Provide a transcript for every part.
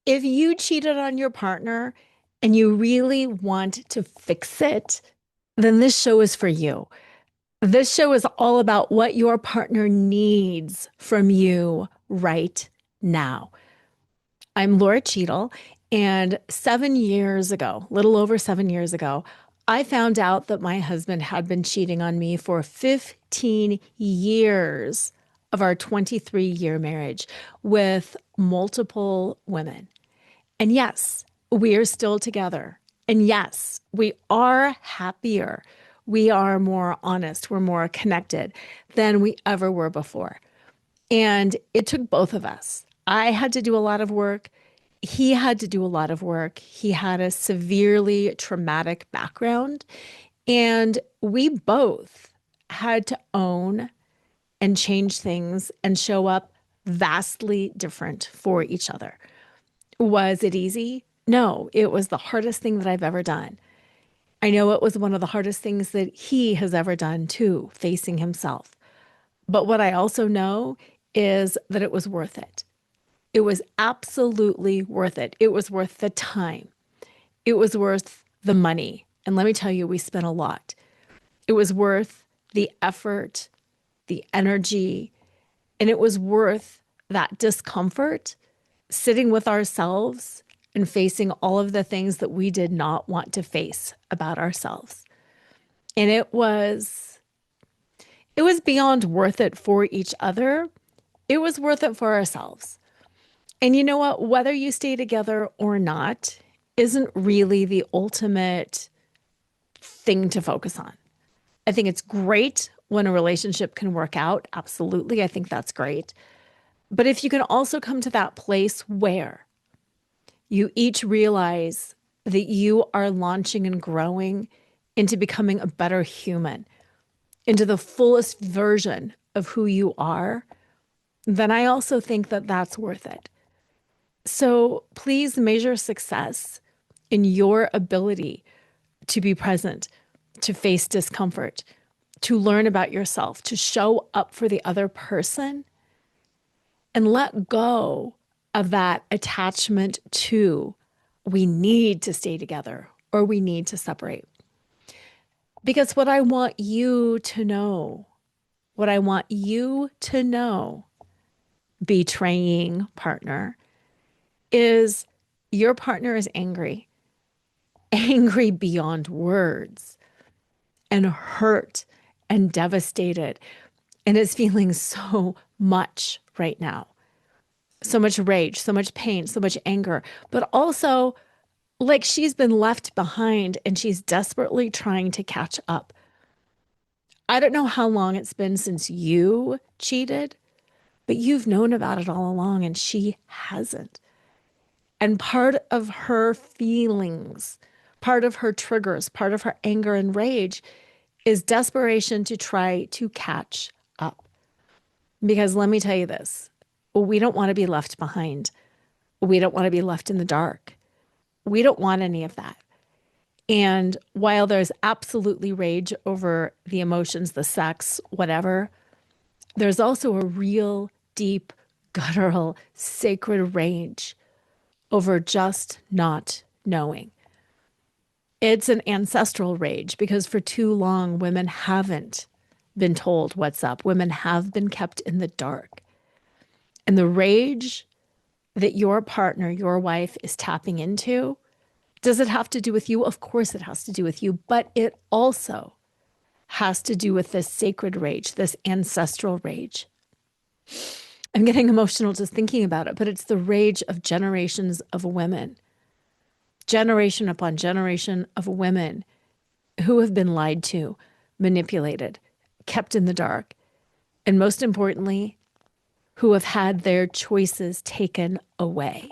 If you cheated on your partner and you really want to fix it, then this show is for you. This show is all about what your partner needs from you right now. I'm Lora Cheadle, and 7 years ago, little over 7 years ago, I found out that my husband had been cheating on me for 15 years of our 23-year marriage with multiple women. And yes, we are still together. And yes, we are happier. We are more honest. We're more connected than we ever were before. And it took both of us. I had to do a lot of work. He had to do a lot of work. He had a severely traumatic background. And we both had to own and change things and show up vastly different for each other. Was it easy? No, it was the hardest thing that I've ever done. I know it was one of the hardest things that he has ever done too, facing himself. But what I also know is that it was worth it. It was absolutely worth it. It was worth the time. It was worth the money. And let me tell you, we spent a lot. It was worth the effort, the energy, and it was worth that discomfort sitting with ourselves and facing all of the things that we did not want to face about ourselves. And it was beyond worth it for each other. It was worth it for ourselves. And you know what? Whether you stay together or not isn't really the ultimate thing to focus on. I think it's great when a relationship can work out. Absolutely. I think that's great. But if you can also come to that place where you each realize that you are launching and growing into becoming a better human, into the fullest version of who you are, then I also think that that's worth it. So please measure success in your ability to be present, to face discomfort, to learn about yourself, to show up for the other person, and let go of that attachment to we need to stay together or we need to separate. Because what I want you to know, what I want you to know, betraying partner, is your partner is angry, angry beyond words, and hurt and devastated, and is feeling so much right now. So much rage, so much pain, so much anger, but also like she's been left behind and she's desperately trying to catch up. I don't know how long it's been since you cheated, but you've known about it all along and she hasn't. And part of her feelings, part of her triggers, part of her anger and rage is desperation to try to catch up. Because let me tell you this, we don't want to be left behind. We don't want to be left in the dark. We don't want any of that. And while there's absolutely rage over the emotions, the sex, whatever, there's also a real deep, guttural, sacred rage over just not knowing. It's an ancestral rage because for too long, women haven't been told what's up. Women have been kept in the dark. And the rage that your partner, your wife is tapping into, does it have to do with you? Of course it has to do with you, but it also has to do with this sacred rage, this ancestral rage. I'm getting emotional just thinking about it, but it's the rage of generations of women, generation upon generation of women who have been lied to, manipulated, kept in the dark, and most importantly, who have had their choices taken away.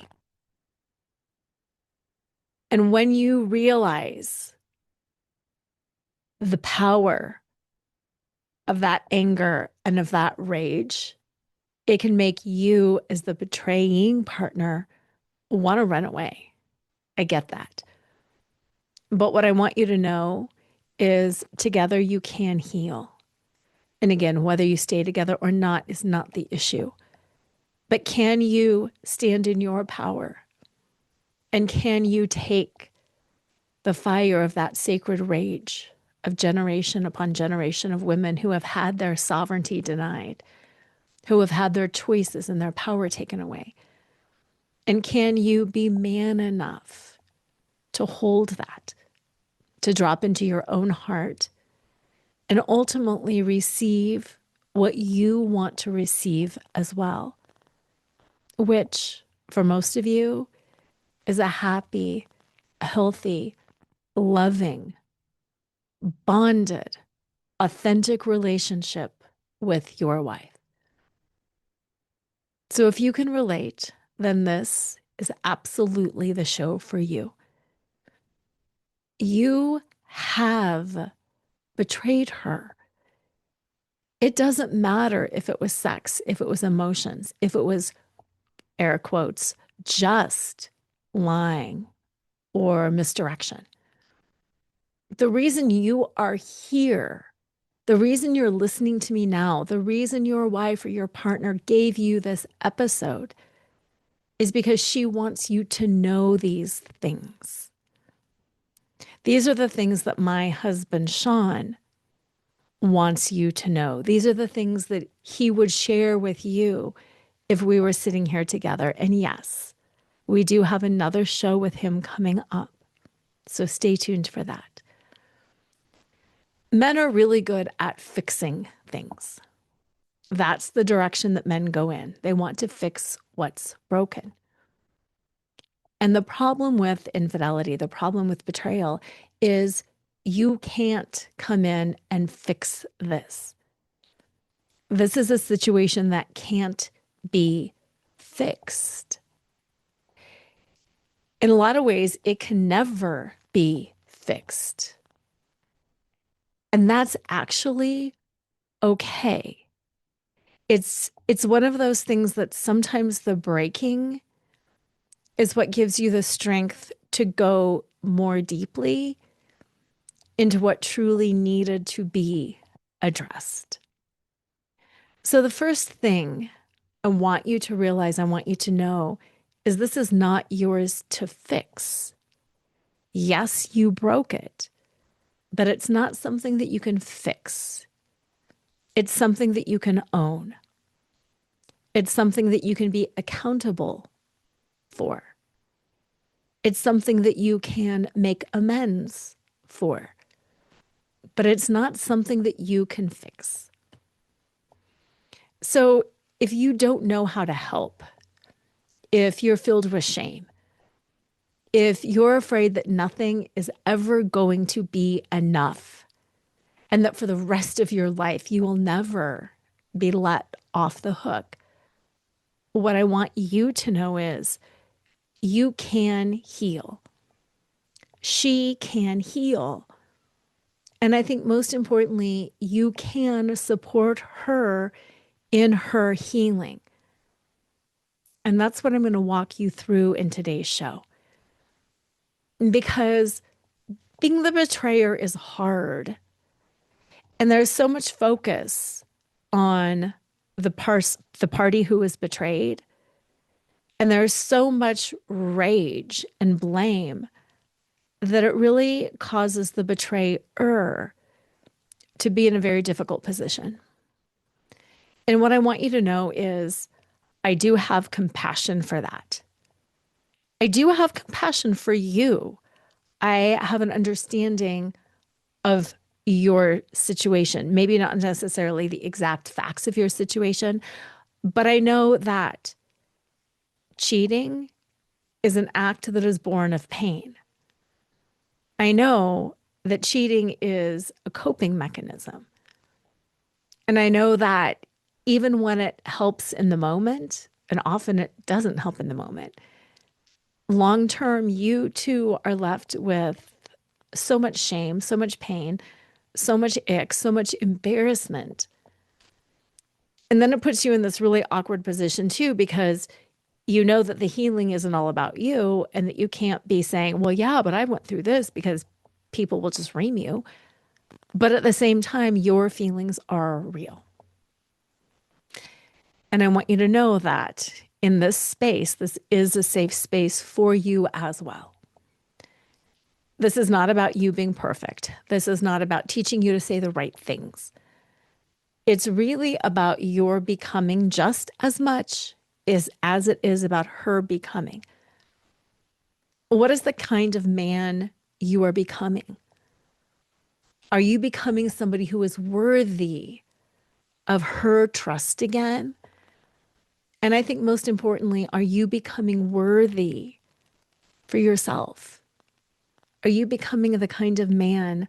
And when you realize the power of that anger and of that rage, it can make you, as the betraying partner, want to run away. I get that. But what I want you to know is together you can heal. And again, whether you stay together or not is not the issue. But can you stand in your power And can you take the fire of that sacred rage of generation upon generation of women who have had their sovereignty denied, who have had their choices and their power taken away? And can you be man enough to hold that, to drop into your own heart and ultimately receive what you want to receive as well, which for most of you is a happy, healthy, loving, bonded, authentic relationship with your wife. So if you can relate, then this is absolutely the show for you. You have betrayed her. It doesn't matter if it was sex, if it was emotions, if it was, air quotes, just lying or misdirection. The reason you are here, the reason you're listening to me now, the reason your wife or your partner gave you this episode is because she wants you to know these things. These are the things that my husband, Sean, wants you to know. These are the things that he would share with you if we were sitting here together. And yes, we do have another show with him coming up. So stay tuned for that. Men are really good at fixing things. That's the direction that men go in. They want to fix what's broken. And the problem with infidelity, the problem with betrayal is you can't come in and fix this. This is a situation that can't be fixed. In a lot of ways, it can never be fixed. And that's actually okay. It's one of those things that sometimes the breaking is what gives you the strength to go more deeply into what truly needed to be addressed. So the first thing I want you to realize, I want you to know, is this is not yours to fix. Yes, you broke it, but it's not something that you can fix. It's something that you can own. It's something that you can be accountable for. It's something that you can make amends for. But it's not something that you can fix. So if you don't know how to help, if you're filled with shame, if you're afraid that nothing is ever going to be enough, and that for the rest of your life you will never be let off the hook, what I want you to know is you can heal. She can heal. And I think most importantly, you can support her in her healing. And that's what I'm going to walk you through in today's show. Because being the betrayer is hard. And there's so much focus on the party who was betrayed. And there's so much rage and blame that it really causes the betrayer to be in a very difficult position. And what I want you to know is I do have compassion for that. I do have compassion for you. I have an understanding of your situation, maybe not necessarily the exact facts of your situation, but I know that cheating is an act that is born of pain. I know that cheating is a coping mechanism. And I know that even when it helps in the moment, and often it doesn't help in the moment, long term, you too are left with so much shame, so much pain, so much ick, so much embarrassment. And then it puts you in this really awkward position too, because you know that the healing isn't all about you and that you can't be saying, well, yeah, but I went through this, because people will just ream you. But at the same time, your feelings are real. And I want you to know that in this space, this is a safe space for you as well. This is not about you being perfect. This is not about teaching you to say the right things. It's really about your becoming just as much as it is about her becoming. What is the kind of man you are becoming? Are you becoming somebody who is worthy of her trust again? And I think most importantly, are you becoming worthy for yourself? Are you becoming the kind of man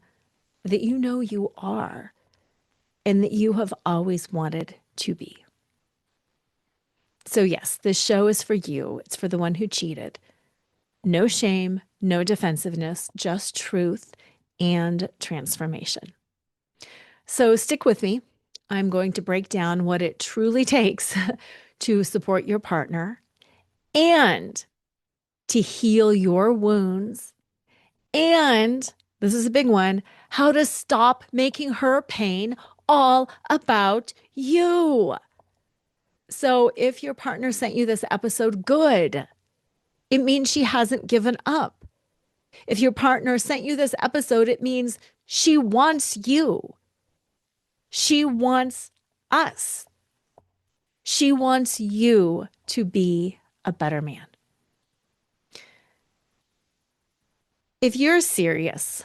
that you know you are and that you have always wanted to be? So yes, this show is for you. It's for the one who cheated. No shame, no defensiveness, just truth and transformation. So stick with me. I'm going to break down what it truly takes to support your partner and to heal your wounds. And this is a big one, how to stop making her pain all about you. So if your partner sent you this episode, good. It means she hasn't given up. If your partner sent you this episode, it means she wants you. She wants us. She wants you to be a better man. If you're serious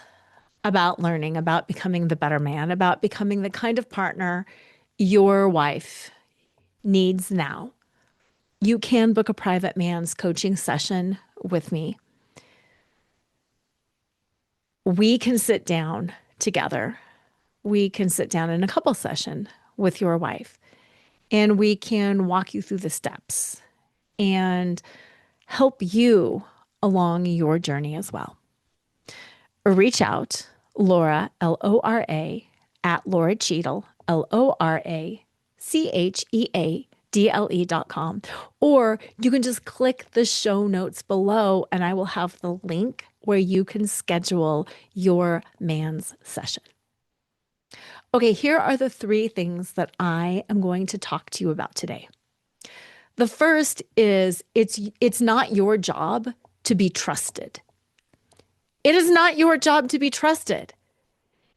about learning, about becoming the better man, about becoming the kind of partner your wife needs now, you can book a private man's coaching session with me. We can sit down together. We can sit down in a couple session with your wife, and we can walk you through the steps and help you along your journey as well. Reach out, Lora, Lora, at Lora Cheadle, LoraCheadle.com. Or you can just click the show notes below and I will have the link where you can schedule your man's session. Okay, here are the 3 things that I am going to talk to you about today. The first is it's not your job to be trusted. It is not your job to be trusted.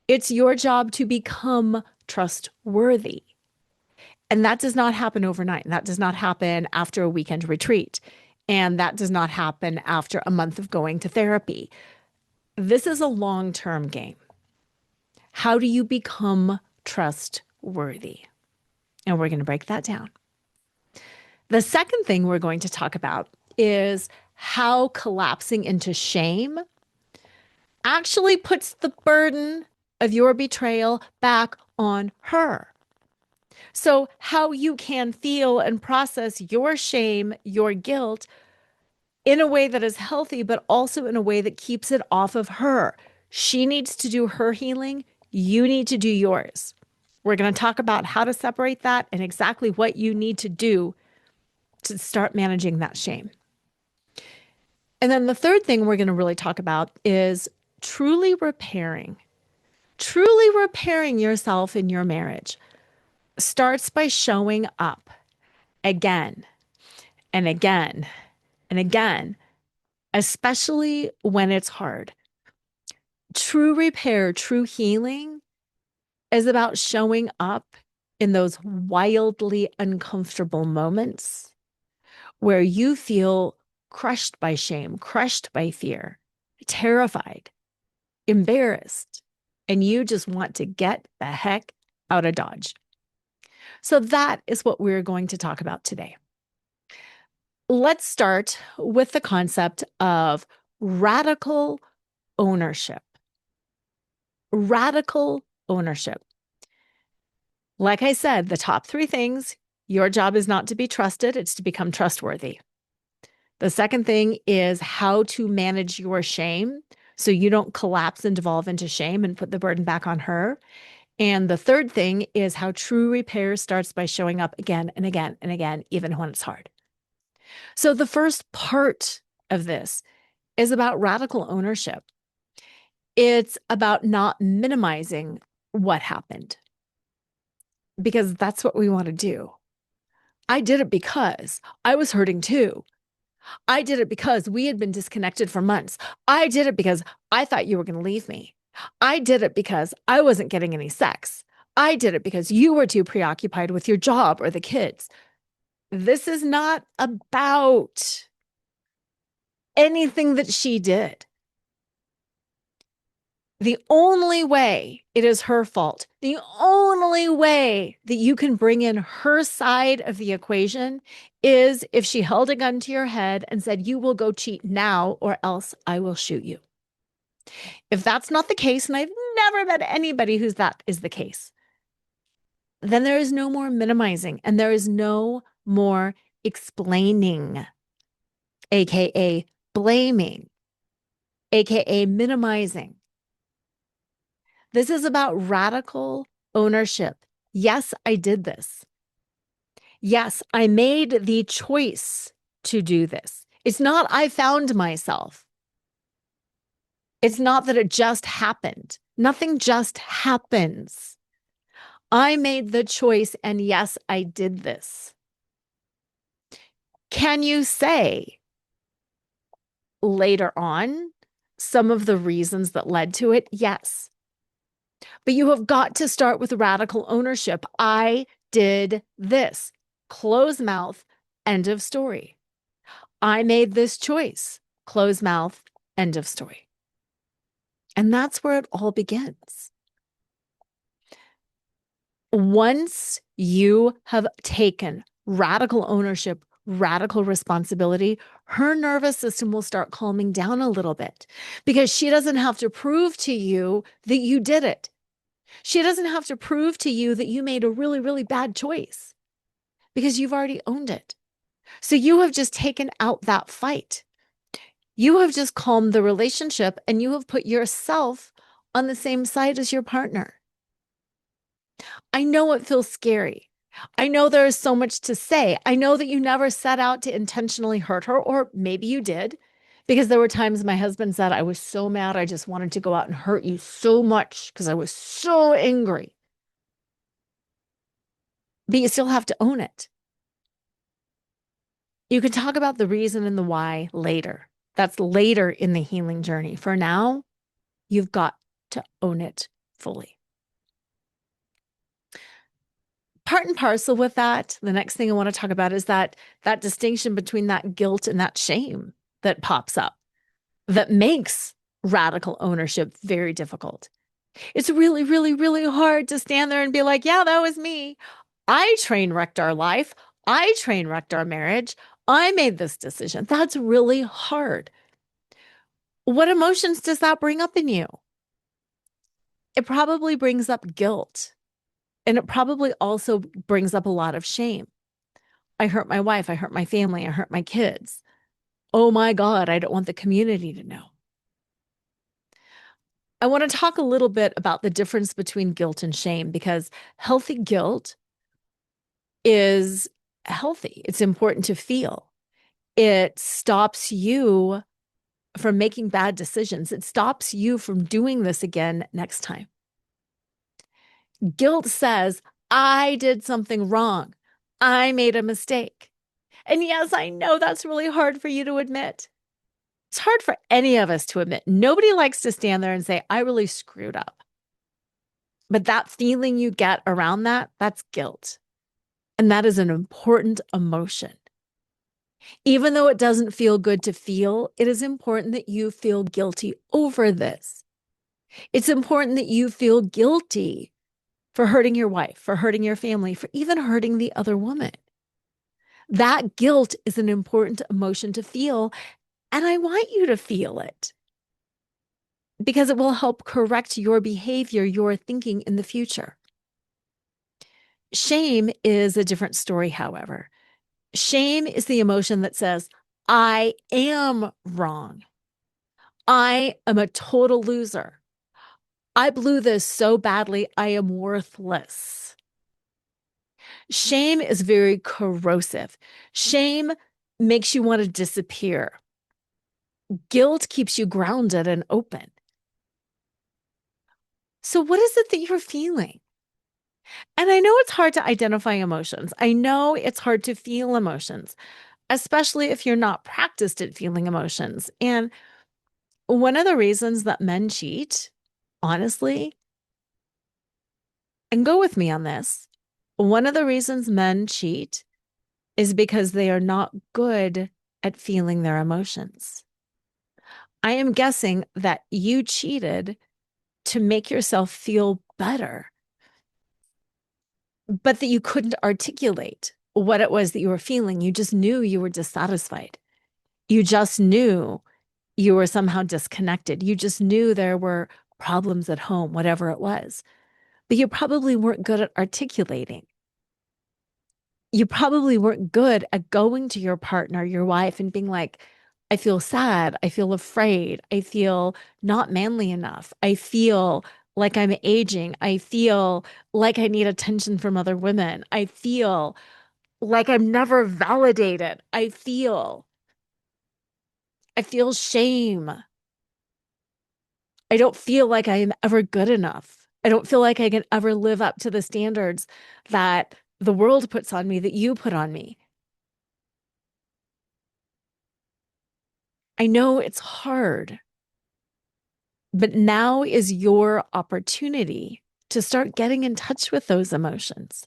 It's your job to become trustworthy. And that does not happen overnight. And that does not happen after a weekend retreat. And that does not happen after a month of going to therapy. This is a long-term game. How do you become trustworthy? And we're going to break that down. The second thing we're going to talk about is how collapsing into shame actually puts the burden of your betrayal back on her. So how you can feel and process your shame, your guilt in a way that is healthy, but also in a way that keeps it off of her. She needs to do her healing. You need to do yours. We're going to talk about how to separate that and exactly what you need to do to start managing that shame. And then the third thing we're going to really talk about is truly repairing yourself in your marriage starts by showing up again and again and again, especially when it's hard. True repair, true healing is about showing up in those wildly uncomfortable moments where you feel crushed by shame, crushed by fear, terrified, embarrassed, and you just want to get the heck out of Dodge. So that is what we're going to talk about today. Let's start with the concept of radical ownership. Radical ownership. Like I said, the top 3 things, your job is not to be trusted, it's to become trustworthy. The second thing is how to manage your shame so you don't collapse and devolve into shame and put the burden back on her. And the third thing is how true repair starts by showing up again and again and again, even when it's hard. So the first part of this is about radical ownership. It's about not minimizing what happened, because that's what we want to do. I did it because I was hurting too. I did it because we had been disconnected for months. I did it because I thought you were going to leave me. I did it because I wasn't getting any sex. I did it because you were too preoccupied with your job or the kids. This is not about anything that she did. The only way it is her fault, the only way that you can bring in her side of the equation is if she held a gun to your head and said, "You will go cheat now, or else I will shoot you." If that's not the case, and I've never met anybody who's that is the case, then there is no more minimizing and there is no more explaining, AKA blaming, AKA minimizing. This is about radical ownership. Yes, I did this. Yes, I made the choice to do this. It's not I found myself. It's not that it just happened. Nothing just happens. I made the choice, and yes, I did this. Can you say later on some of the reasons that led to it? Yes. But you have got to start with radical ownership. I did this. Close mouth, end of story. I made this choice. Close mouth, end of story. And that's where it all begins. Once you have taken radical ownership, radical responsibility, her nervous system will start calming down a little bit because she doesn't have to prove to you that you did it. She doesn't have to prove to you that you made a really, really bad choice because you've already owned it. So you have just taken out that fight. You have just calmed the relationship and you have put yourself on the same side as your partner. I know it feels scary. I know there is so much to say. I know that you never set out to intentionally hurt her, or maybe you did, because there were times my husband said, "I was so mad. I just wanted to go out and hurt you so much because I was so angry." But you still have to own it. You can talk about the reason and the why later. That's later in the healing journey. For now, you've got to own it fully. Part and parcel with that, the next thing I want to talk about is that distinction between that guilt and that shame that pops up that makes radical ownership very difficult. It's really, really, really hard to stand there and be like, "Yeah, that was me. I train wrecked our life. I train wrecked our marriage. I made this decision." That's really hard. What emotions does that bring up in you? It probably brings up guilt. And it probably also brings up a lot of shame. I hurt my wife. I hurt my family. I hurt my kids. Oh my God, I don't want the community to know. I want to talk a little bit about the difference between guilt and shame because healthy guilt is healthy. It's important to feel. It stops you from making bad decisions. It stops you from doing this again next time. Guilt says, "I did something wrong. I made a mistake." And yes, I know that's really hard for you to admit. It's hard for any of us to admit. Nobody likes to stand there and say, "I really screwed up." But that feeling you get around that, that's guilt. And that is an important emotion. Even though it doesn't feel good to feel, it is important that you feel guilty over this. It's important that you feel guilty for hurting your wife, for hurting your family, for even hurting the other woman. That guilt is an important emotion to feel, and I want you to feel it because it will help correct your behavior, your thinking in the future. Shame is a different story, however. Shame is the emotion that says, "I am wrong. I am a total loser. I blew this so badly, I am worthless." Shame is very corrosive. Shame makes you want to disappear. Guilt keeps you grounded and open. So what is it that you're feeling? And I know it's hard to identify emotions. I know it's hard to feel emotions, especially if you're not practiced at feeling emotions. And one of the reasons that men cheat, honestly, and go with me on this, one of the reasons men cheat is because they are not good at feeling their emotions. I am guessing that you cheated to make yourself feel better, but that you couldn't articulate what it was that you were feeling. You just knew you were dissatisfied. You just knew you were somehow disconnected. You just knew there were problems at home, whatever it was. But you probably weren't good at articulating. You probably weren't good at going to your partner, your wife, and being like, I feel sad. I feel afraid. I feel not manly enough. I feel like I'm aging. I feel like I need attention from other women. I feel like I'm never validated. I feel shame. I don't feel like I am ever good enough. I don't feel like I can ever live up to the standards that the world puts on me, that you put on me. I know it's hard, but now is your opportunity to start getting in touch with those emotions,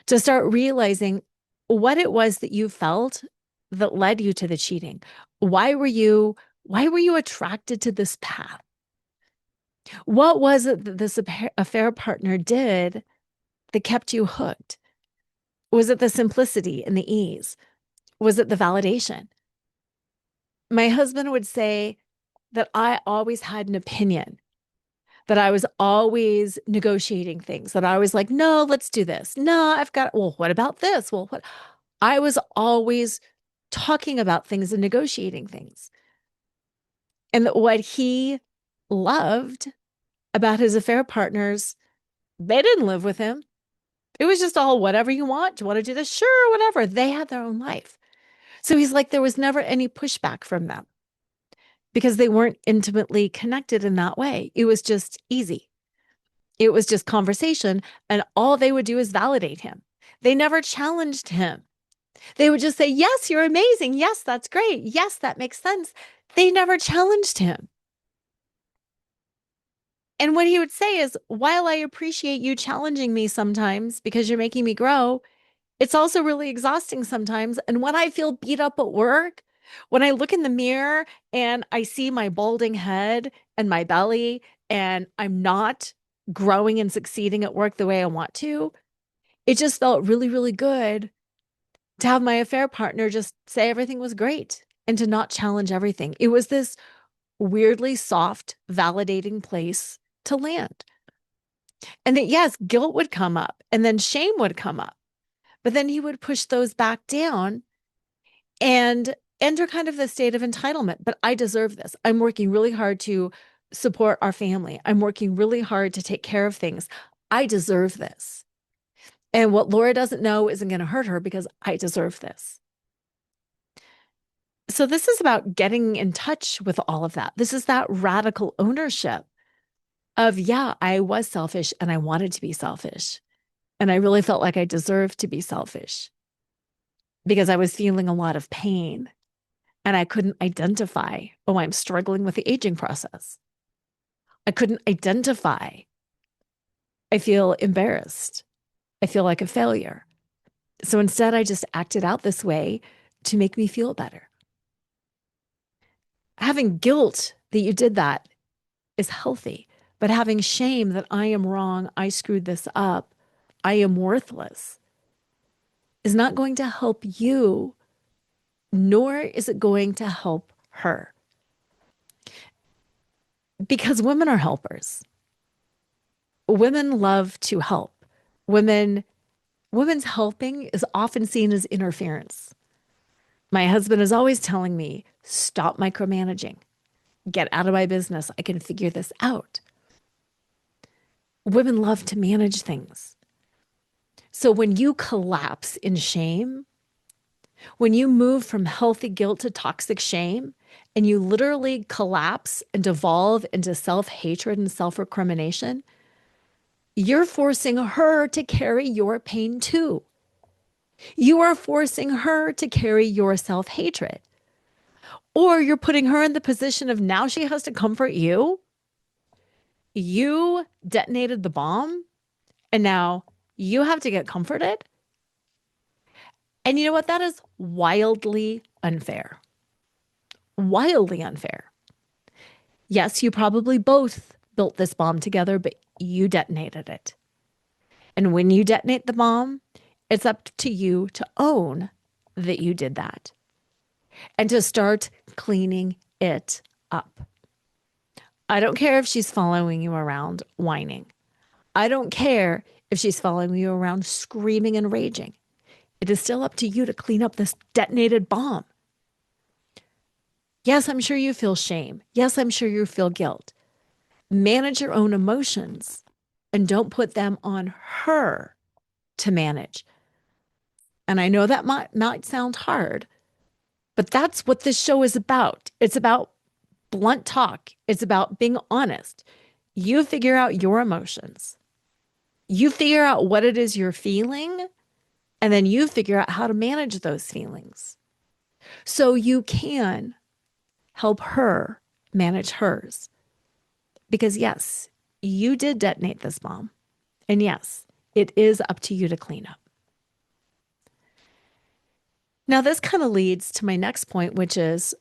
to start realizing what it was that you felt that led you to the cheating. Why were you why were you attracted to this path? What was it that this affair partner did that kept you hooked? Was it the simplicity and the ease? Was it the validation? My husband would say that I always had an opinion, that I was always negotiating things, that I was like, no, let's do this. No, well, what about this? Well, what? I was always talking about things and negotiating things. And that what he loved about his affair partners, they didn't live with him. It was just all whatever you want. Do you want to do this? Sure, whatever. They had their own life. So he's like, there was never any pushback from them because they weren't intimately connected in that way. It was just easy. It was just conversation. And all they would do is validate him. They never challenged him. They would just say, yes, you're amazing. Yes, that's great. Yes, that makes sense. They never challenged him. And what he would say is, while I appreciate you challenging me sometimes because you're making me grow, it's also really exhausting sometimes. And when I feel beat up at work, when I look in the mirror and I see my balding head and my belly, and I'm not growing and succeeding at work the way I want to, it just felt really, really good to have my affair partner just say everything was great and to not challenge everything. It was this weirdly soft, validating place to land. And that, yes, guilt would come up and then shame would come up, but then he would push those back down and enter kind of the state of entitlement. But I deserve this. I'm working really hard to support our family. I'm working really hard to take care of things. I deserve this. And what Lora doesn't know isn't going to hurt her because I deserve this. So, this is about getting in touch with all of that. This is that radical ownership of, yeah, I was selfish and I wanted to be selfish. And I really felt like I deserved to be selfish because I was feeling a lot of pain and I couldn't identify, oh, I'm struggling with the aging process. I couldn't identify. I feel embarrassed. I feel like a failure. So instead, I just acted out this way to make me feel better. Having guilt that you did that is healthy, but having shame that I am wrong, I screwed this up, I am worthless, is not going to help you, nor is it going to help her. Because women are helpers. Women love to help. Women Women's helping is often seen as interference. My husband is always telling me, stop micromanaging, get out of my business. I can figure this out. Women love to manage things. So when you collapse in shame, when you move from healthy guilt to toxic shame, and you literally collapse and devolve into self hatred and self recrimination, You're forcing her to carry your pain too. You are forcing her to carry your self-hatred. Or you're putting her in the position of now she has to comfort you. You detonated the bomb, and now you have to get comforted. And you know what? That is wildly unfair. Wildly unfair. Yes, you probably both built this bomb together, but you detonated it. And when you detonate the bomb, it's up to you to own that you did that and to start cleaning it up. I don't care if she's following you around whining. I don't care if she's following you around screaming and raging. It is still up to you to clean up this detonated bomb. Yes, I'm sure you feel shame. Yes, I'm sure you feel guilt. Manage your own emotions and don't put them on her to manage. And I know that might sound hard, but that's what this show is about. It's about blunt talk. It's about being honest. You figure out your emotions. You figure out what it is you're feeling, and then you figure out how to manage those feelings so you can help her manage hers. Because yes, you did detonate this bomb. And yes, it is up to you to clean up. Now, this kind of leads to my next point, which is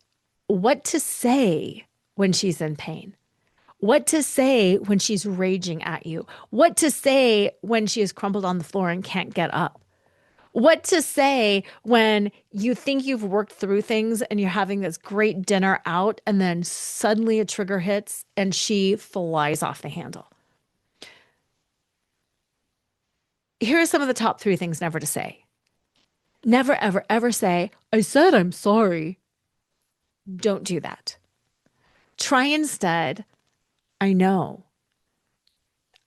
what to say when she's in pain. What to say when she's raging at you. What to say when she is crumpled on the floor and can't get up. What to say when you think you've worked through things and you're having this great dinner out and then suddenly a trigger hits and she flies off the handle. Here are some of the top 3 things never to say. Never, ever, ever say, I said I'm sorry. Don't do that. Try instead, I know.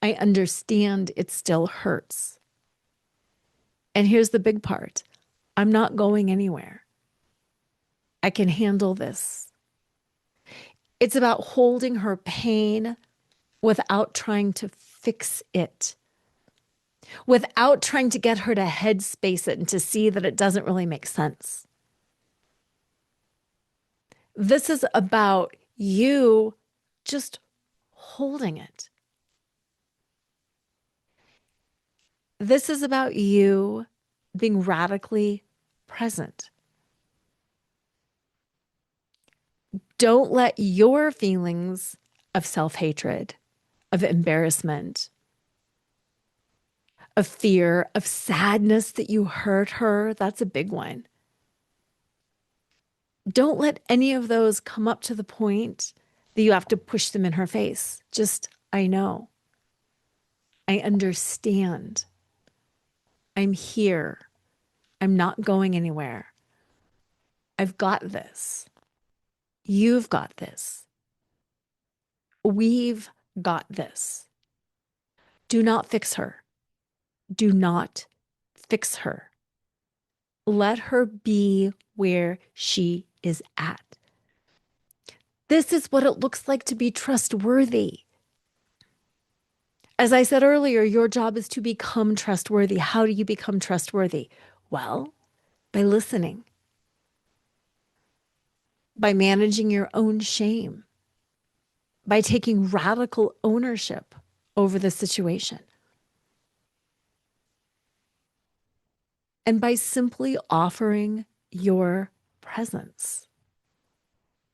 I understand it still hurts. And here's the big part. I'm not going anywhere. I can handle this. It's about holding her pain without trying to fix it, without trying to get her to headspace it and to see that it doesn't really make sense. This is about you just holding it. This is about you being radically present. Don't let your feelings of self-hatred, of embarrassment, of fear, of sadness that you hurt her, that's a big one. Don't let any of those come up to the point that you have to push them in her face. Just, I know. I understand. I'm here. I'm not going anywhere. I've got this. You've got this. We've got this. Do not fix her. Do not fix her. Let her be where she is at. This is what it looks like to be trustworthy. As I said earlier, your job is to become trustworthy. How do you become trustworthy? Well, by listening, by managing your own shame, by taking radical ownership over the situation, and by simply offering your presence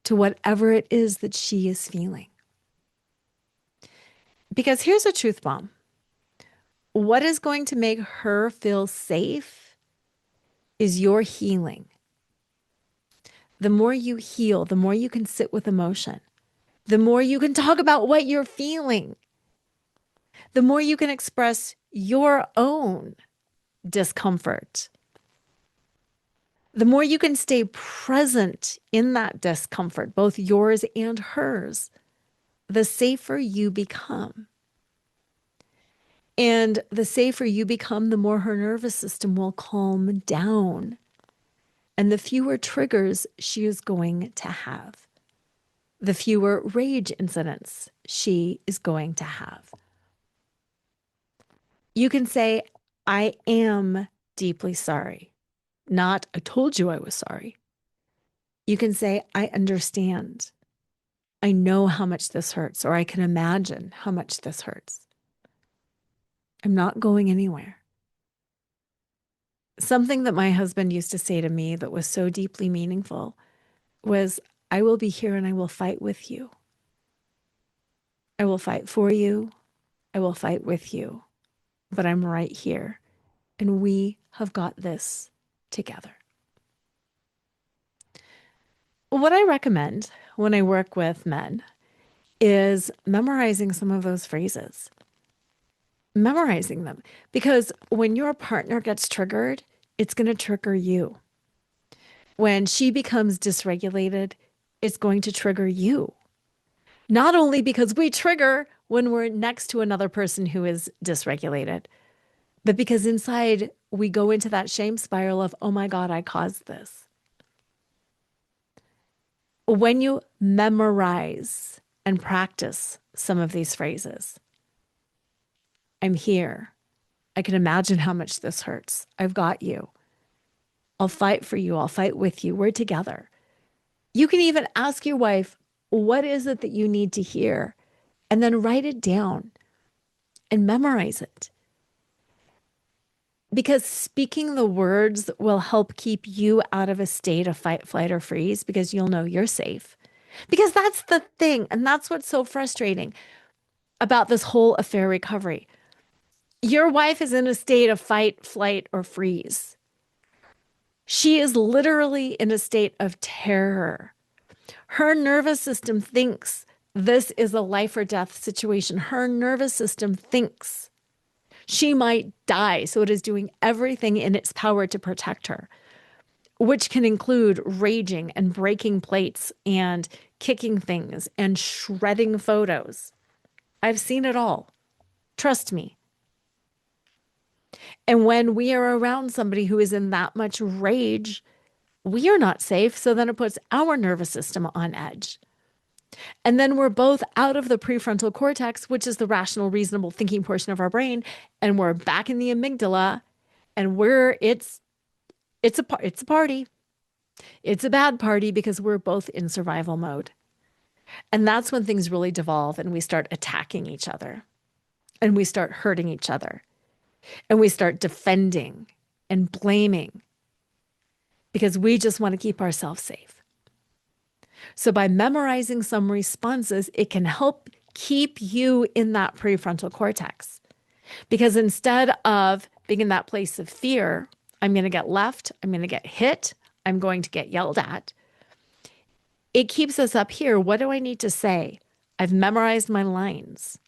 to whatever it is that she is feeling. Because here's a truth bomb. What is going to make her feel safe is your healing. The more you heal, the more you can sit with emotion, the more you can talk about what you're feeling, the more you can express your own discomfort, the more you can stay present in that discomfort, both yours and hers, the safer you become. And the safer you become, the more her nervous system will calm down and the fewer triggers she is going to have, the fewer rage incidents she is going to have. You can say, I am deeply sorry, not I told you I was sorry. You can say, I understand. I know how much this hurts, or I can imagine how much this hurts. I'm not going anywhere. Something that my husband used to say to me that was so deeply meaningful was, I will be here and I will fight with you. I will fight for you. I will fight with you. But I'm right here. And we have got this together. What I recommend when I work with men is memorizing some of those phrases, memorizing them. Because when your partner gets triggered, it's going to trigger you. When she becomes dysregulated, it's going to trigger you. Not only because we trigger when we're next to another person who is dysregulated, but because inside we go into that shame spiral of, oh my God, I caused this. When you memorize and practice some of these phrases, I'm here. I can imagine how much this hurts. I've got you. I'll fight for you. I'll fight with you. We're together. You can even ask your wife, what is it that you need to hear? And then write it down and memorize it. Because speaking the words will help keep you out of a state of fight, flight, or freeze because you'll know you're safe. Because that's the thing. And that's what's so frustrating about this whole affair recovery. Your wife is in a state of fight, flight, or freeze. She is literally in a state of terror. Her nervous system thinks this is a life or death situation. Her nervous system thinks she might die. So it is doing everything in its power to protect her, which can include raging and breaking plates and kicking things and shredding photos. I've seen it all. Trust me. And when we are around somebody who is in that much rage, we are not safe. So then it puts our nervous system on edge. And then we're both out of the prefrontal cortex, which is the rational, reasonable thinking portion of our brain, and we're back in the amygdala, and it's a party. It's a bad party because we're both in survival mode. And that's when things really devolve and we start attacking each other and we start hurting each other and we start defending and blaming because we just want to keep ourselves safe. So by memorizing some responses, it can help keep you in that prefrontal cortex. Because instead of being in that place of fear, I'm going to get left, I'm going to get hit, I'm going to get yelled at. It keeps us up here. What do I need to say? I've memorized my lines.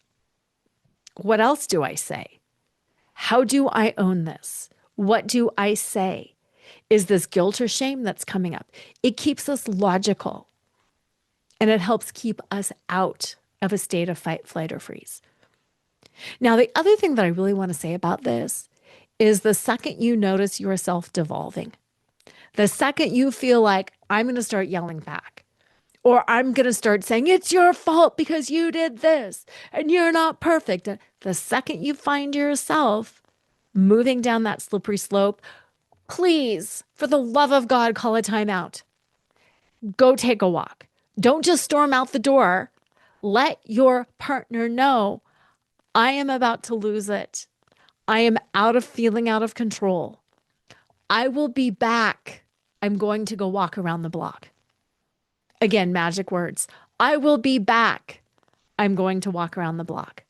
What else do I say? How do I own this? What do I say? Is this guilt or shame that's coming up? It keeps us logical. And it helps keep us out of a state of fight, flight, or freeze. Now, the other thing that I really want to say about this is the second you notice yourself devolving, the second you feel like I'm going to start yelling back, or I'm going to start saying, it's your fault because you did this and you're not perfect. The second you find yourself moving down that slippery slope, please, for the love of God, call a timeout. Go take a walk. Don't just storm out the door. Let your partner know, I am about to lose it. I am feeling out of control. I will be back. I'm going to go walk around the block. Again, magic words. I will be back. I'm going to walk around the block.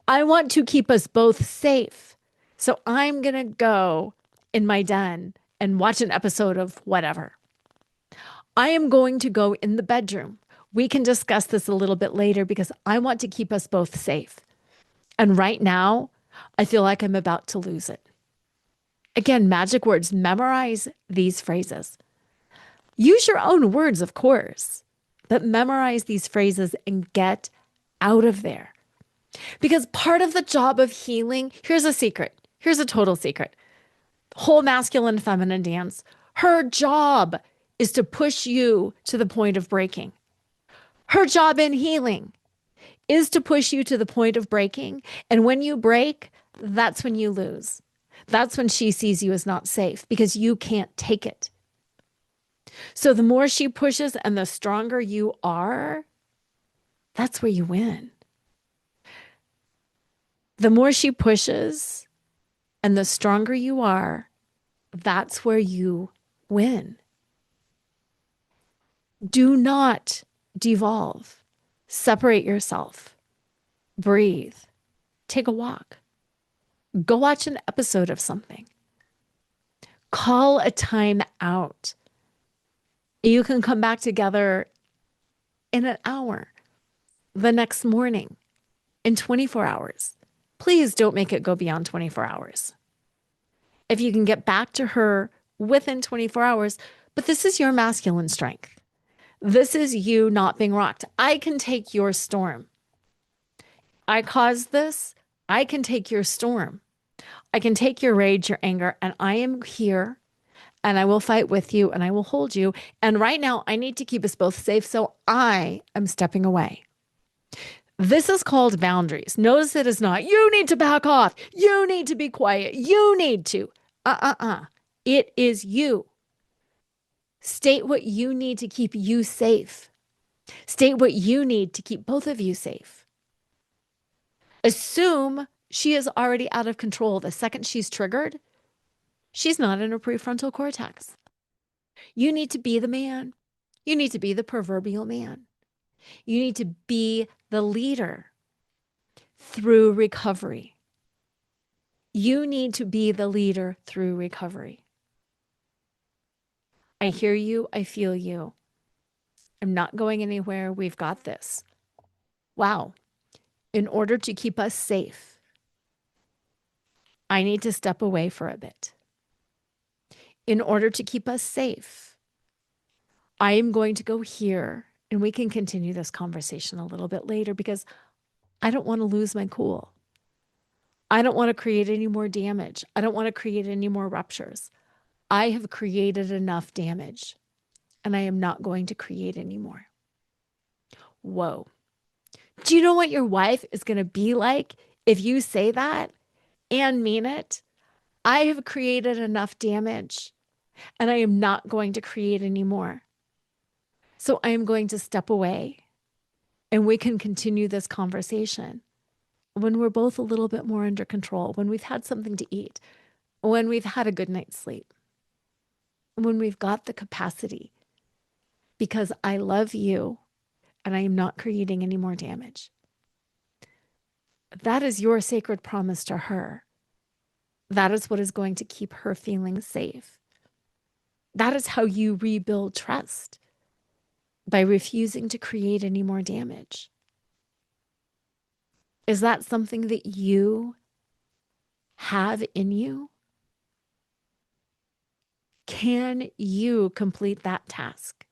I want to keep us both safe. So I'm going to go in my den and watch an episode of whatever. I am going to go in the bedroom. We can discuss this a little bit later because I want to keep us both safe. And right now, I feel like I'm about to lose it. Again, magic words. Memorize these phrases. Use your own words, of course, but memorize these phrases and get out of there. Because part of the job of healing, here's a secret. Here's a total secret. Whole masculine feminine dance. Her job is to push you to the point of breaking. Her job in healing is to push you to the point of breaking. And when you break, That's when you lose. That's when she sees you as not safe because you can't take it. So the more she pushes and the stronger you are, that's where you win. The more she pushes and the stronger you are, that's where you win. Do not devolve. Separate yourself. Breathe. Take a walk. Go watch an episode of something. Call a time out. You can come back together in an hour, the next morning, in 24 hours. Please don't make it go beyond 24 hours. If you can get back to her within 24 hours, but this is your masculine strength. This is you not being rocked. I can take your storm. I caused this. I can take your storm. I can take your rage, your anger, and I am here and I will fight with you and I will hold you. And right now, I need to keep us both safe. So I am stepping away. This is called boundaries. Notice it is not, you need to back off. You need to be quiet. You need to. It is you. State what you need to keep you safe. State what you need to keep both of you safe. Assume she is already out of control. The second she's triggered, she's not in her prefrontal cortex. You need to be the man. You need to be the proverbial man. You need to be the leader through recovery. You need to be the leader through recovery. I hear you. I feel you. I'm not going anywhere. We've got this. Wow. In order to keep us safe, I need to step away for a bit. In order to keep us safe, I am going to go here and we can continue this conversation a little bit later because I don't want to lose my cool. I don't want to create any more damage. I don't want to create any more ruptures. I have created enough damage and I am not going to create any more. Whoa. Do you know what your wife is going to be like if you say that and mean it? I have created enough damage and I am not going to create any more. So I am going to step away and we can continue this conversation when we're both a little bit more under control, when we've had something to eat, when we've had a good night's sleep, when we've got the capacity, because I love you and I am not creating any more damage. That is your sacred promise to her. That is what is going to keep her feeling safe. That is how you rebuild trust, by refusing to create any more damage. Is that something that you have in you? Can you complete that task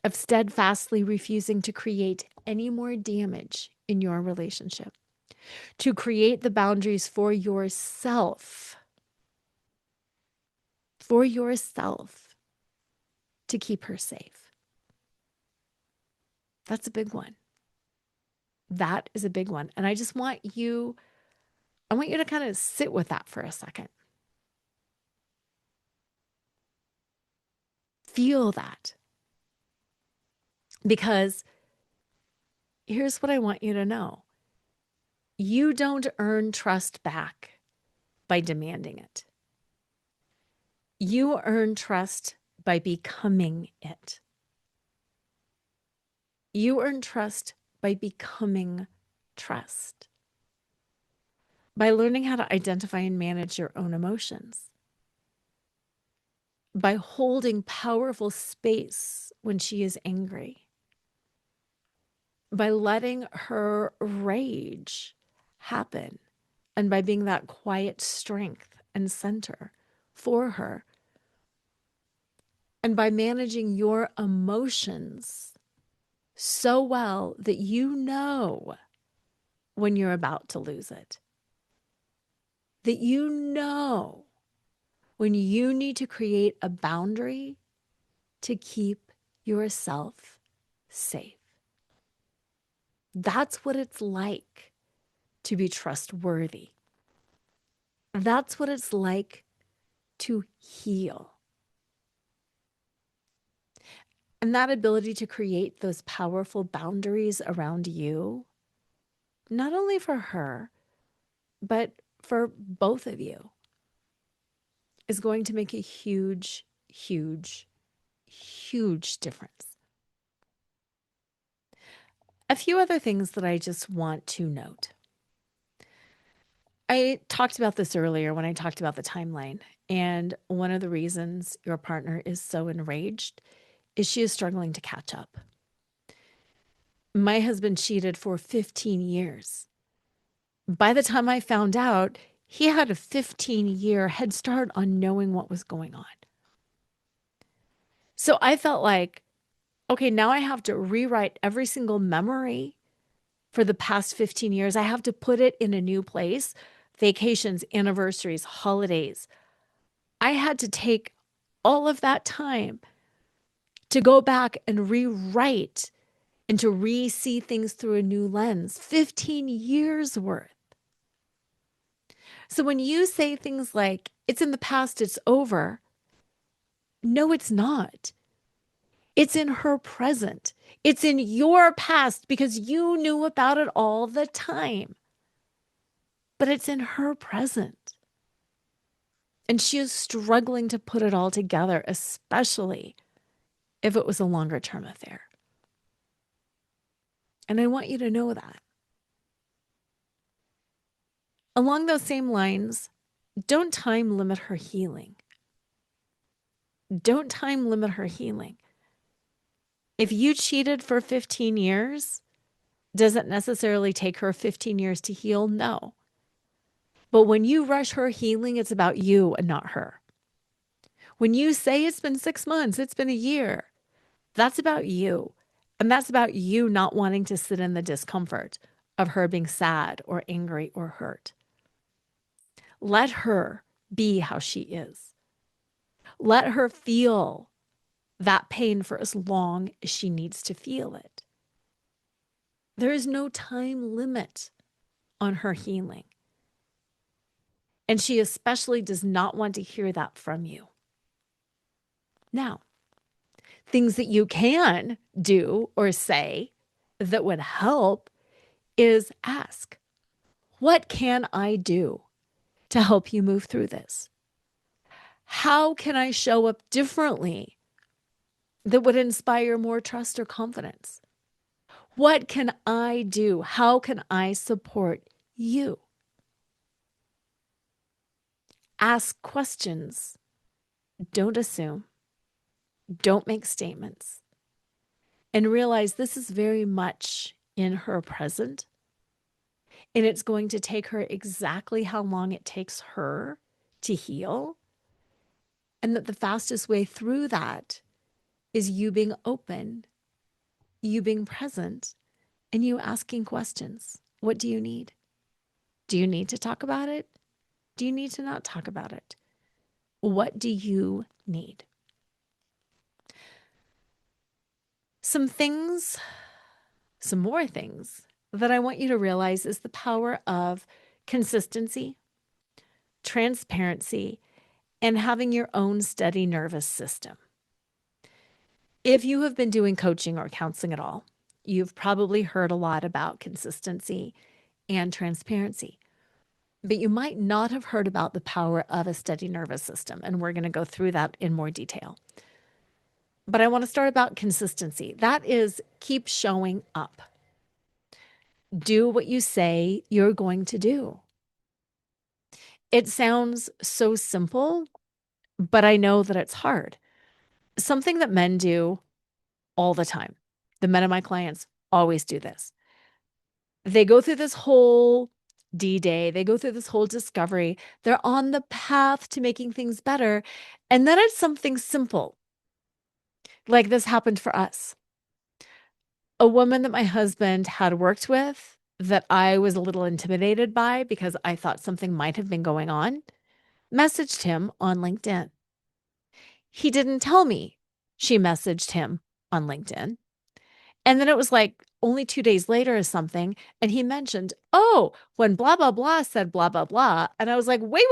of steadfastly refusing to create any more damage in your relationship? To create the boundaries for yourself, to keep her safe. That's a big one. That is a big one. And I want you to kind of sit with that for a second. Feel that. Because here's what I want you to know. You don't earn trust back by demanding it. You earn trust by becoming it. You earn trust by becoming trust. By learning how to identify and manage your own emotions. By holding powerful space when she is angry. By letting her rage happen. And by being that quiet strength and center for her. And by managing your emotions so well that you know when you're about to lose it. That you know when you need to create a boundary to keep yourself safe. That's what it's like to be trustworthy. That's what it's like to heal. And that ability to create those powerful boundaries around you, not only for her, but for both of you, is going to make a huge, huge, huge difference. A few other things that I just want to note. I talked about this earlier when I talked about the timeline. And one of the reasons your partner is so enraged is she is struggling to catch up. My husband cheated for 15 years. By the time I found out, he had a 15-year head start on knowing what was going on. So I felt like, okay, now I have to rewrite every single memory for the past 15 years. I have to put it in a new place. Vacations, anniversaries, holidays. I had to take all of that time to go back and rewrite and to re-see things through a new lens. 15 years worth. So when you say things like, it's in the past, it's over. No, it's not. It's in her present. It's in your past because you knew about it all the time. But it's in her present. And she is struggling to put it all together, especially if it was a longer term affair. And I want you to know that. Along those same lines, don't time limit her healing. Don't time limit her healing. If you cheated for 15 years, does it necessarily take her 15 years to heal? No. But when you rush her healing, it's about you and not her. When you say it's been 6 months, it's been a year, that's about you. And that's about you not wanting to sit in the discomfort of her being sad or angry or hurt. Let her be how she is. Let her feel that pain for as long as she needs to feel it. There is no time limit on her healing. And she especially does not want to hear that from you. Now, things that you can do or say that would help is ask, what can I do to help you move through this? How can I show up differently that would inspire more trust or confidence? What can I do? How can I support you? Ask questions. Don't assume. Don't make statements. And realize this is very much in her present. And it's going to take her exactly how long it takes her to heal. And that the fastest way through that is you being open, you being present, and you asking questions. What do you need? Do you need to talk about it? Do you need to not talk about it? What do you need? Some more things that I want you to realize is the power of consistency, transparency, and having your own steady nervous system. If you have been doing coaching or counseling at all, you've probably heard a lot about consistency and transparency. But you might not have heard about the power of a steady nervous system, and we're going to go through that in more detail. But I want to start about consistency. That is, keep showing up. Do what you say you're going to do. It sounds so simple, but I know that it's hard. Something that men do all the time. The men of my clients always do this. They go through this whole D-Day. They go through this whole discovery. They're on the path to making things better. And then it's something simple. Like this happened for us. A woman that my husband had worked with that I was a little intimidated by because I thought something might have been going on, messaged him on LinkedIn. He didn't tell me she messaged him on LinkedIn. And then it was like only 2 days later or something, and he mentioned, oh, when blah, blah, blah said blah, blah, blah. And I was like, wait.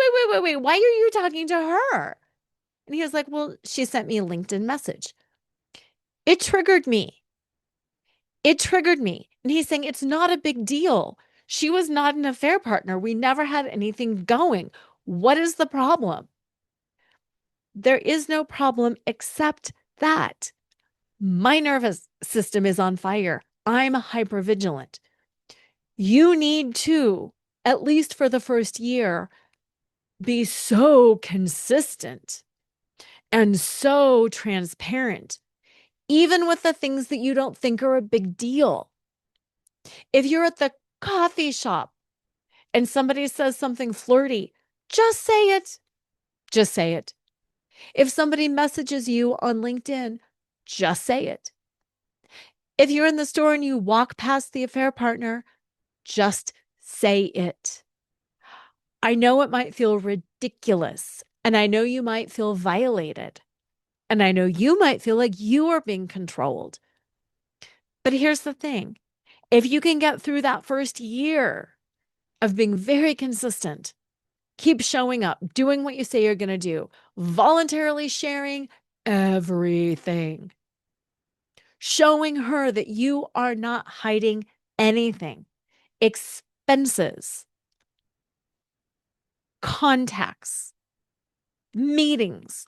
Why are you talking to her? And he was like, well, she sent me a LinkedIn message. It triggered me. It triggered me. And he's saying it's not a big deal. She was not an affair partner. We never had anything going. What is the problem? There is no problem except that my nervous system is on fire. I'm hypervigilant. You need to, at least for the first year, be so consistent and so transparent, even with the things that you don't think are a big deal. If you're at the coffee shop and somebody says something flirty, just say it. Just say it. If somebody messages you on LinkedIn, just say it. If you're in the store and you walk past the affair partner, just say it. I know it might feel ridiculous, and I know you might feel violated, and I know you might feel like you are being controlled. But here's the thing. If you can get through that first year of being very consistent, keep showing up, doing what you say you're going to do, voluntarily sharing everything, showing her that you are not hiding anything, expenses, contacts, meetings,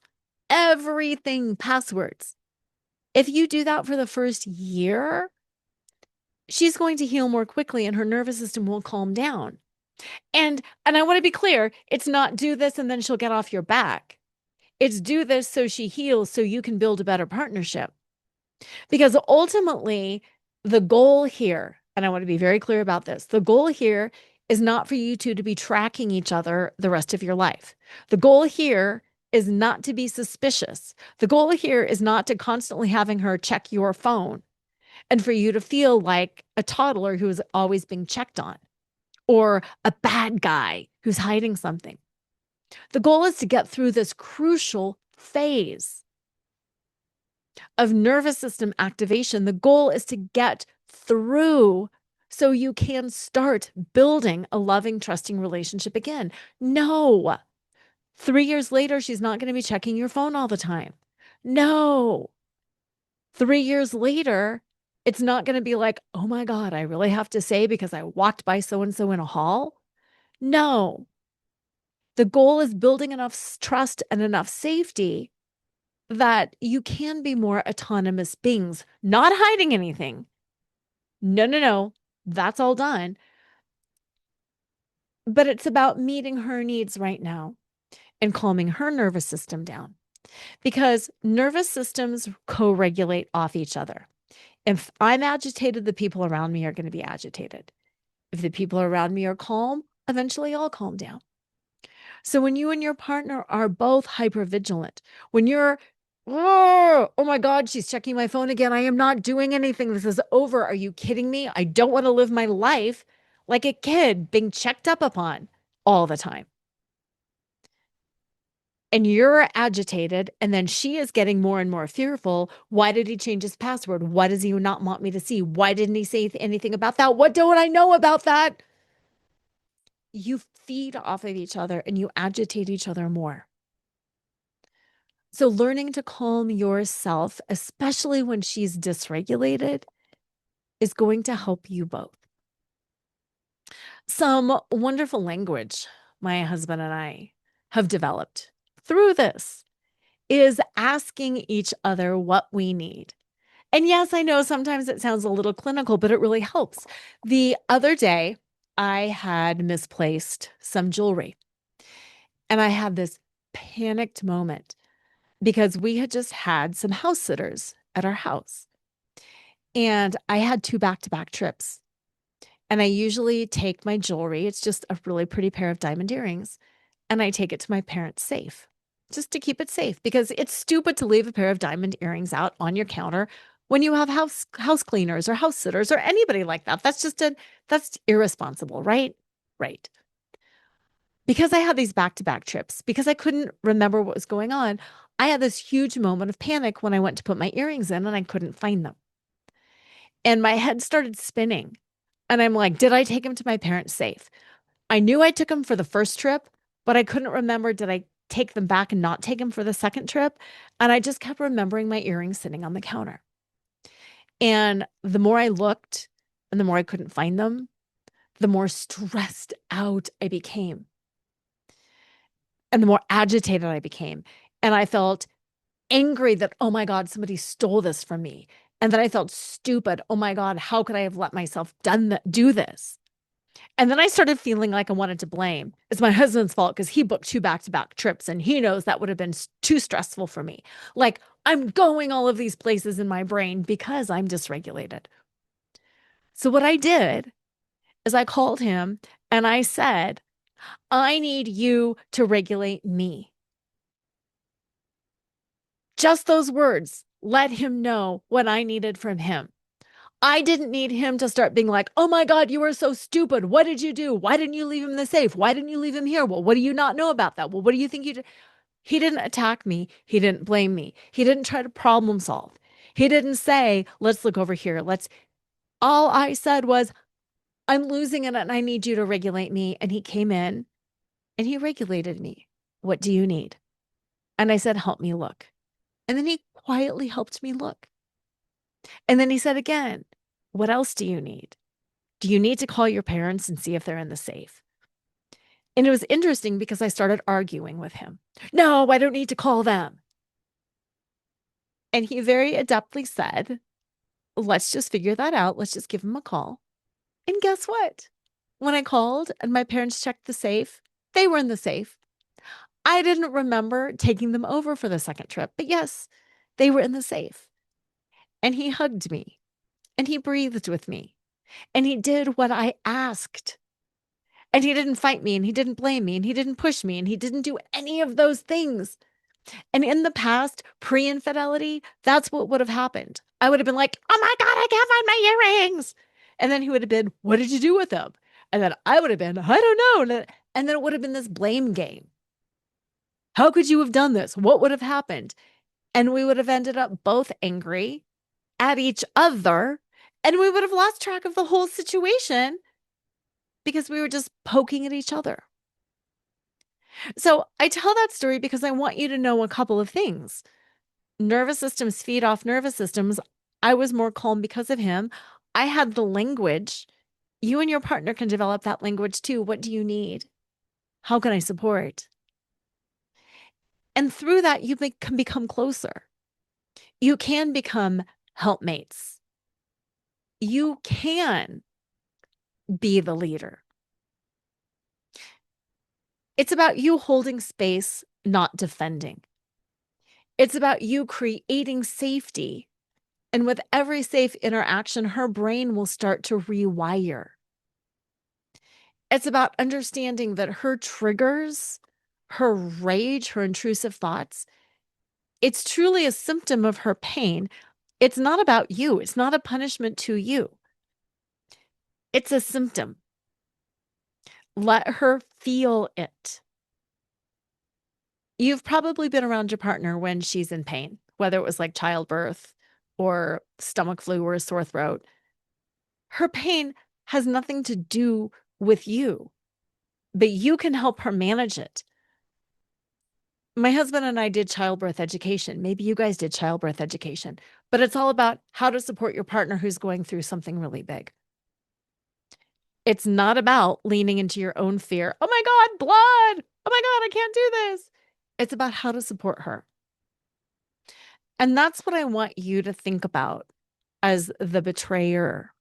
everything, passwords. If you do that for the first year, she's going to heal more quickly and her nervous system will calm down. And I want to be clear, it's not do this and then she'll get off your back. It's do this so she heals so you can build a better partnership. Because ultimately, the goal here, and I want to be very clear about this, the goal here is not for you two to be tracking each other the rest of your life. The goal here is not to be suspicious. The goal here is not to constantly having her check your phone and for you to feel like a toddler who is always being checked on or a bad guy who's hiding something. The goal is to get through this crucial phase of nervous system activation. The goal is to get through so you can start building a loving, trusting relationship again. No, 3 years later, she's not going to be checking your phone all the time. No, 3 years later, it's not going to be like, oh my God, I really have to say because I walked by so-and-so in a hall. No, the goal is building enough trust and enough safety that you can be more autonomous beings, not hiding anything. No. That's all done. But it's about meeting her needs right now and calming her nervous system down because nervous systems co-regulate off each other. If I'm agitated, the people around me are going to be agitated. If the people around me are calm, eventually I'll calm down. So when you and your partner are both hypervigilant, when you're, oh my God, she's checking my phone again. I am not doing anything. This is over. Are you kidding me? I don't want to live my life like a kid being checked up upon all the time. And you're agitated, and then she is getting more and more fearful. Why did he change his password? Why does he not want me to see? Why didn't he say anything about that? What don't I know about that? You feed off of each other and you agitate each other more. So learning to calm yourself, especially when she's dysregulated, is going to help you both. Some wonderful language my husband and I have developed through this is asking each other what we need. And yes, I know sometimes it sounds a little clinical, but it really helps. The other day, I had misplaced some jewelry and I had this panicked moment because we had just had some house sitters at our house. And I had two back-to-back trips. And I usually take my jewelry, it's just a really pretty pair of diamond earrings, and I take it to my parents' safe just to keep it safe because it's stupid to leave a pair of diamond earrings out on your counter when you have house cleaners or house sitters or anybody like that. That's irresponsible, right? Right. Because I had these back-to-back trips, because I couldn't remember what was going on, I had this huge moment of panic when I went to put my earrings in and I couldn't find them. And my head started spinning. And I'm like, did I take him to my parents safe? I knew I took him for the first trip, but I couldn't remember, did I take them back and not take him for the second trip? And I just kept remembering my earrings sitting on the counter. And the more I looked and the more I couldn't find them, the more stressed out I became and the more agitated I became. And I felt angry that, oh my God, somebody stole this from me. And then I felt stupid. Oh my God, how could I have let myself do this? And then I started feeling like I wanted to blame. It's my husband's fault because he booked two back-to-back trips and he knows that would have been too stressful for me. Like I'm going all of these places in my brain because I'm dysregulated. So what I did is I called him and I said, I need you to regulate me. Just those words let him know what I needed from him. I didn't need him to start being like, oh my God, you are so stupid. What did you do? Why didn't you leave him in the safe? Why didn't you leave him here? Well, what do you not know about that? Well, what do you think you did? He didn't attack me. He didn't blame me. He didn't try to problem solve. He didn't say, let's look over here. All I said was, I'm losing it and I need you to regulate me. And he came in and he regulated me. What do you need? And I said, help me look. And then he quietly helped me look. And then he said again, what else do you need? Do you need to call your parents and see if they're in the safe? And it was interesting because I started arguing with him. No, I don't need to call them. And he very adeptly said, let's just figure that out. Let's just give him a call. And guess what? When I called and my parents checked the safe, they were in the safe. I didn't remember taking them over for the second trip, but yes, they were in the safe. And he hugged me and he breathed with me and he did what I asked. And he didn't fight me and he didn't blame me and he didn't push me and he didn't do any of those things. And in the past, pre-infidelity, that's what would have happened. I would have been like, oh my God, I can't find my earrings. And then he would have been, what did you do with them? And then I would have been, I don't know. And then it would have been this blame game. How could you have done this? What would have happened? And we would have ended up both angry at each other. And we would have lost track of the whole situation because we were just poking at each other. So I tell that story because I want you to know a couple of things. Nervous systems feed off nervous systems. I was more calm because of him. I had the language. You and your partner can develop that language too. What do you need? How can I support? And through that, you can become closer. You can become helpmates. You can be the leader. It's about you holding space, not defending. It's about you creating safety. And with every safe interaction, her brain will start to rewire. It's about understanding that her triggers, her rage, her intrusive thoughts, it's truly a symptom of her pain. It's not about you. It's not a punishment to you. It's a symptom. Let her feel it. You've probably been around your partner when she's in pain, whether it was like childbirth or stomach flu or a sore throat. Her pain has nothing to do with you, but you can help her manage it. My husband and I did childbirth education. Maybe you guys did childbirth education, but it's all about how to support your partner who's going through something really big. It's not about leaning into your own fear. Oh my God, blood. Oh my God, I can't do this. It's about how to support her. And that's what I want you to think about as the betrayer.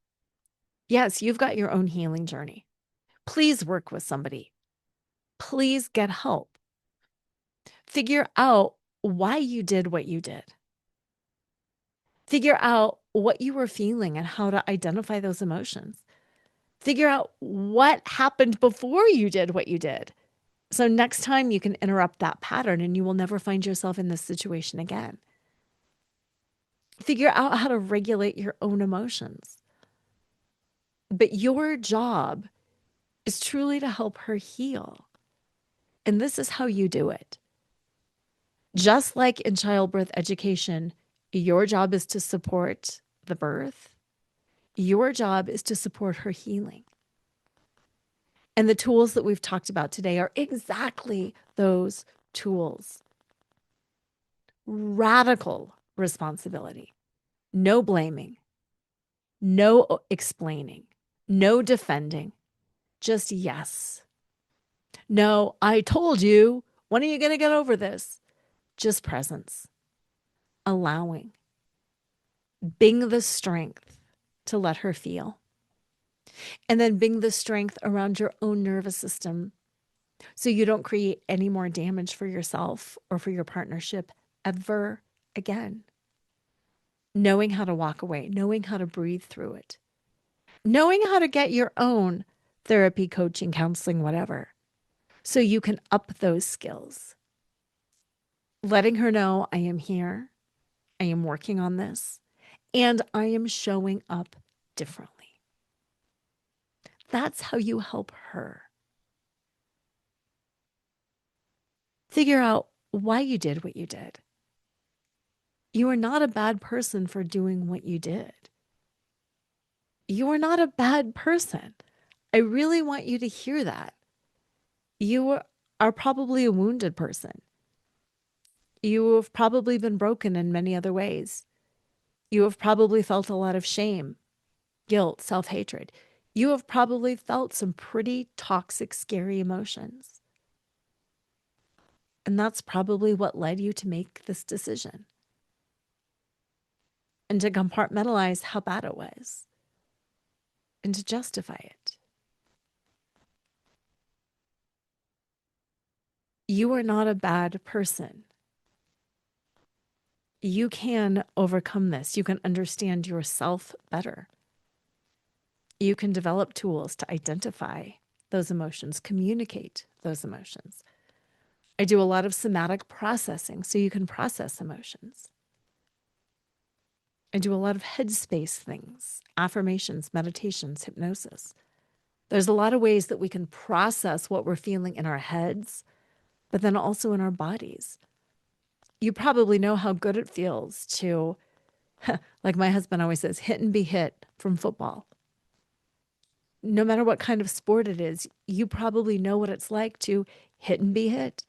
Yes, you've got your own healing journey. Please work with somebody. Please get help. Figure out why you did what you did. Figure out what you were feeling and how to identify those emotions. Figure out what happened before you did what you did. So next time you can interrupt that pattern and you will never find yourself in this situation again. Figure out how to regulate your own emotions. But your job is truly to help her heal. And this is how you do it. Just like in childbirth education, your job is to support the birth. Your job is to support her healing. And the tools that we've talked about today are exactly those tools. Radical responsibility, no blaming, no explaining, no defending, just yes. No, I told you. When are you going to get over this? Just presence, allowing, being the strength to let her feel. And then being the strength around your own nervous system so you don't create any more damage for yourself or for your partnership ever again. Knowing how to walk away, knowing how to breathe through it, knowing how to get your own therapy, coaching, counseling, whatever, so you can up those skills. Letting her know, I am here, I am working on this, and I am showing up differently. That's how you help her. Figure out why you did what you did. You are not a bad person for doing what you did. You are not a bad person. I really want you to hear that. You are probably a wounded person. You have probably been broken in many other ways. You have probably felt a lot of shame, guilt, self-hatred. You have probably felt some pretty toxic, scary emotions. And that's probably what led you to make this decision and to compartmentalize how bad it was and to justify it. You are not a bad person. You can overcome this. You can understand yourself better. You can develop tools to identify those emotions, communicate those emotions. I do a lot of somatic processing so you can process emotions. I do a lot of headspace things, affirmations, meditations, hypnosis. There's a lot of ways that we can process what we're feeling in our heads, but then also in our bodies. You probably know how good it feels to, like my husband always says, hit and be hit from football. No matter what kind of sport it is, you probably know what it's like to hit and be hit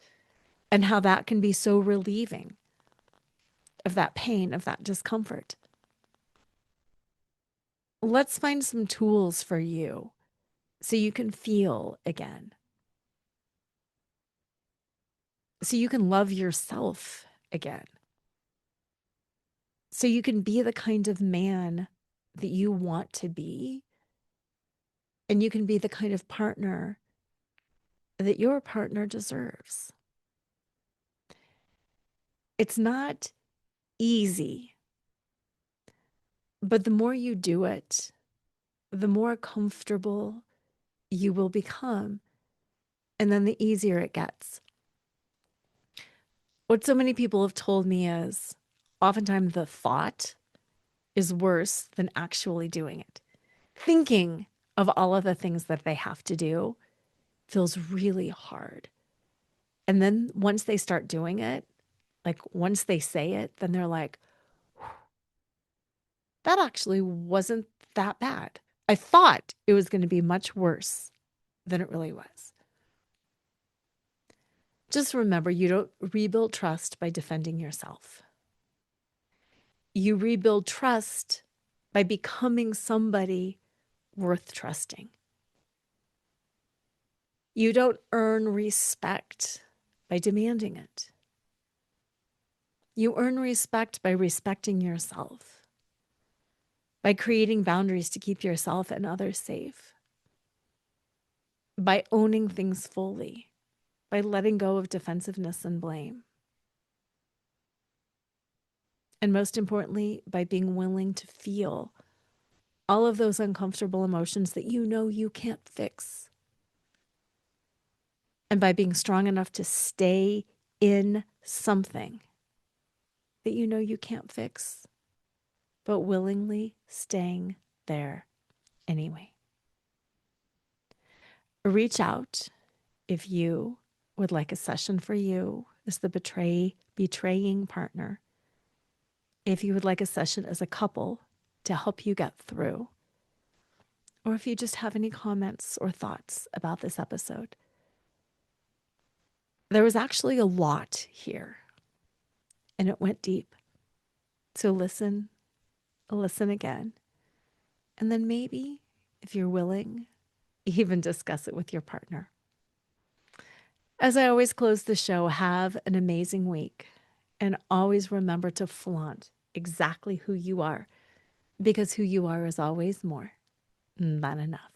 and how that can be so relieving of that pain, of that discomfort. Let's find some tools for you so you can feel again, so you can love yourself again, so you can be the kind of man that you want to be, and you can be the kind of partner that your partner deserves. It's not easy, but the more you do it, the more comfortable you will become, and then the easier it gets. What so many people have told me is oftentimes the thought is worse than actually doing it. Thinking of all of the things that they have to do feels really hard. And then once they start doing it, like once they say it, then they're like, that actually wasn't that bad. I thought it was going to be much worse than it really was. Just remember, you don't rebuild trust by defending yourself. You rebuild trust by becoming somebody worth trusting. You don't earn respect by demanding it. You earn respect by respecting yourself, by creating boundaries to keep yourself and others safe, by owning things fully, by letting go of defensiveness and blame. And most importantly, by being willing to feel all of those uncomfortable emotions that you know you can't fix. And by being strong enough to stay in something that you know you can't fix, but willingly staying there anyway. Reach out if you would like a session for you as the betraying partner. If you would like a session as a couple to help you get through, or if you just have any comments or thoughts about this episode. There was actually a lot here, and it went deep. So listen again, and then maybe, if you're willing, even discuss it with your partner. As I always close the show, have an amazing week, and always remember to flaunt exactly who you are, because who you are is always more than enough.